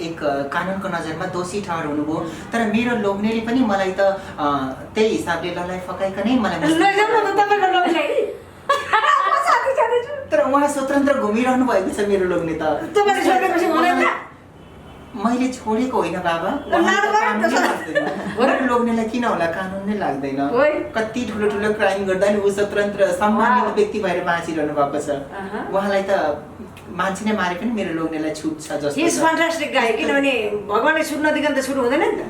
एक कानुनको नजरमा दोषी ठहर हुनुभयो तर मेरो लोग्नेले पनि मलाई त त्यही हिसाबले ललाई फकाइकनै मलाई लैजाउँ न त तपाईँको लोग्ने म साथी जाँदैछु तर उहाँ स्वतन्त्र घुमिरहनु भएको छ मेरो लोग्ने त तपाईँले छोडेपछि मलाई त मैले छोडेको होइन बाबा लानु उहाँलाई पर्यो नि त कानुनै लाग्दैन मेरो लोग्नेलाई किन होला कानुन नै लाग्दैन होइ। कति ठुलो ठुलो क्राइम गर्दा नि ऊ स्वतन्त्र सम्मानित व्यक्ति भएर बाँचिरहनु भएको छ उहाँलाई त मान्छे नै मारे पनि मेरो लोग्नेलाई छुट छ जस्तो इज छ। फन्टास्टिक गाई किनभने भगवान्ले छुट नदिकन त छुट हुँदैन नि त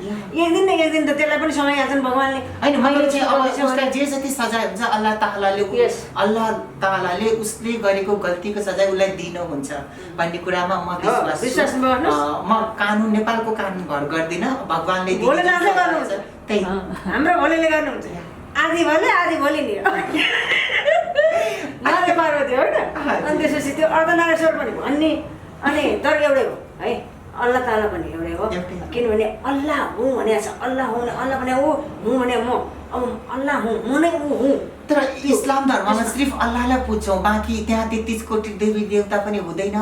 एक दिन न एक दिन त त्यसलाई पनि समय हाल्छन् भगवान्ले होइन मैले चाहिँ अब उसलाई जे जति सजाय हुन्छ अल्लाह ताआलाले Yes. अल्लाह ताआलाले उसले गरेको गल्तीको सजाय उसलाई दिनुहुन्छ भन्ने कुरामा म विश्वास विश्वास छु। गर्नुहोस्। म कानुन नेपालको कानुन भर गर्दिनँ भगवान्ले भोले दिने नाचै सजाय गर्नुहुन्छ। छ, त्यही हाम्रो भोलिले गर्नुहुन्छ आधी भोलि आधी भोलि नि नारे पार्वती होइन अनि त्यसपछि त्यो अर्धनारेश्वर पनि भन्ने अनि तर एउटै हो है अल्लाह ताला पनि एउटै हो एउटै हो। किनभने अल्लाह हुँ भनेको छ अल्लाह हुँ भने अल्लाह भने ऊ हुँ भने म अब अल्लाह हुँ म नै ऊ हुँ तर इस्लाम धर्ममा सिर्फ अल्लाहलाई पुज्छौँ बाँकी त्यहाँ 33 कोटी देवी देवता पनि हुँदैन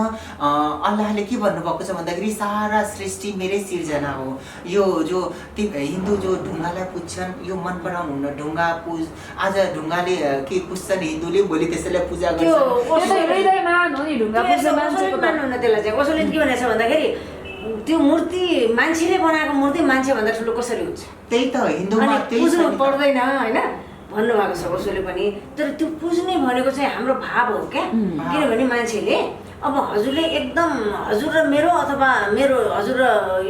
अल्लाहले के भन्नुभएको छ भन्दाखेरि सारा सृष्टि मेरै सिर्जना हो यो जो हिन्दू जो ढुङ्गालाई पुज्छन् यो मन पराउनुहुन्न ढुङ्गा पुज आज ढुङ्गाले के पुज्छन् हिन्दूले भोलि त्यसैलाई पूजा त्यो गर्छन् त्यो त हृदयमान हो नि ढुङ्गा पुज्ने मान्छेको त। मान्नुहुन्न त्यसलाई चाहिँ कसैले के भनेको छ भन्दाखेरि त्यो मूर्ति मान्छेले बनाएको मूर्ति मान्छेभन्दा ठुलो कसरी हुन्छ त्यही त हिन्दूमा अनि त्यही छ पुज्नु नि त। पर्दैन होइन भन्नुभएको छ कसैले पनि तर त्यो पुज्ने भनेको चाहिँ हाम्रो भाव हो क्या किनभने मान्छेले अब हजुरले एकदम हजुर र मेरो अथवा मेरो हजुर र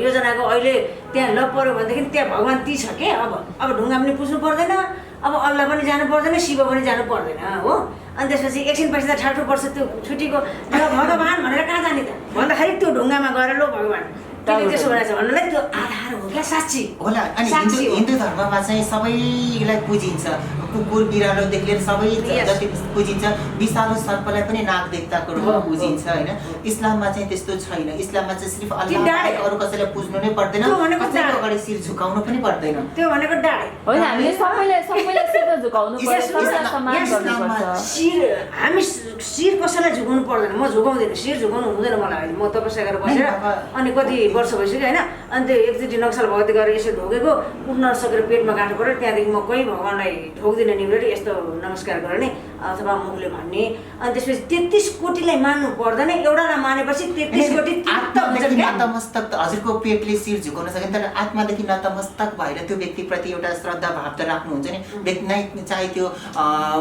योजनाको अहिले त्यहाँ लग पऱ्यो भनेदेखि त्यहाँ भगवान् ती छ के अब ढुङ्गा पनि पुज्नु पर्दैन अब अल्लाह पनि जानु पर्दैन शिव पनि जानु पर्दैन हो अनि त्यसपछि एकछिन पछि त ठाठो पर्छ त्यो छुट्टीको ल भगवान् भनेर कहाँ जाने त भन्दाखेरि त्यो ढुङ्गामा गएर लो भगवान् त्यसले त्यसो भनेको छ भन्नुलाई त्यो आधार हो क्या साँच्ची होला अनि साक्षी हो। हिन्दू धर्ममा चाहिँ सबैलाई पुजिन्छ कुकुर बिरालोदेखि लिएर सबै Yes. जति पुजिन्छ विषालु सर्पलाई पनि नाग देवताको रूपमा हो, पुजिन्छ होइन इस्लाममा चाहिँ त्यस्तो छैन इस्लाममा चाहिँ सिर्फ अल्लाह डाँडे। बाहेक अरू कसैलाई पुज्नु नै पर्दैन त्यो भनेको कसैको डाँडे। अगाडि शिर झुकाउनु पनि पर्दैन त्यो भनेको डाँडे होइन हामीले सबैलाई सिधा झुकाउनु पर्छ Yes, सबैलाई yes, सम्मान yes, गर्नुपर्छ। शिर हामी शिर कसैलाई झुकाउनु पर्दैन म झुकाउँदिनँ शिर झुकाउनु हुँदैन मलाई अहिले म तपस्या गरेर बसेर बाबा। अनि कति वर्ष भइसक्यो होइन अनि त्यो एकचोटि नक्सल भगवती गरेर यसो ढोकेको उठ्न नसकेर पेटमा गाँठो पऱ्यो त्यहाँदेखि म कहीँ भगवान्लाई ढोक्दिनँ निहुरेर यस्तो नमस्कार गर्ने अथवा मुखले भन्ने अनि त्यसपछि 33 कोटीलाई मान्नु पर्दैन एउटालाई मानेपछि 33 कोटी तृप्त हुन्छ आत्मादेखि क्या नतमस्तक त हजुरको पेटले शिर झुकाउन सकेन तर आत्मादेखि नतमस्तक भएर त्यो व्यक्तिप्रति एउटा श्रद्धा भाव त राख्नुहुन्छ नि व्यक्ति नै चाहे त्यो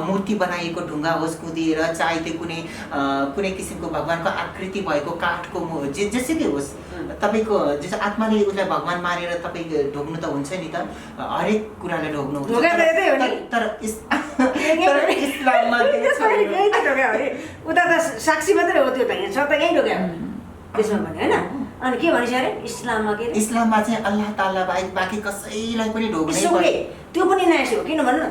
मूर्ति बनाइएको ढुङ्गा होस् कुदिएर चाहे त्यो कुनै किसिमको भगवान्को आकृति भएको काठको जेसुकै होस् तपाईँको जस्तो आत्माले उसलाई भगवान् मानेर तपाईँ ढोग्नु त हुन्छ नि त हरेक कुरालाई ढोग्नु ढोका त यतै हो नि। तर इस्लाममा त्यो छैन। यही त ढोका हो नि उता त साक्षी मात्रै हो त्यो त यहाँ छ त यहीँ ढोका हो त्यसमा पनि होइन अनि के भनिस् अरे इस्लाममा के अरे इस्लाममा चाहिँ अल्लाह ताला बाहेक बाँकी कसैलाई पनि ढोग्नै It's okay. पर्दैन त्यो पनि नाइस हो किन भन्नु न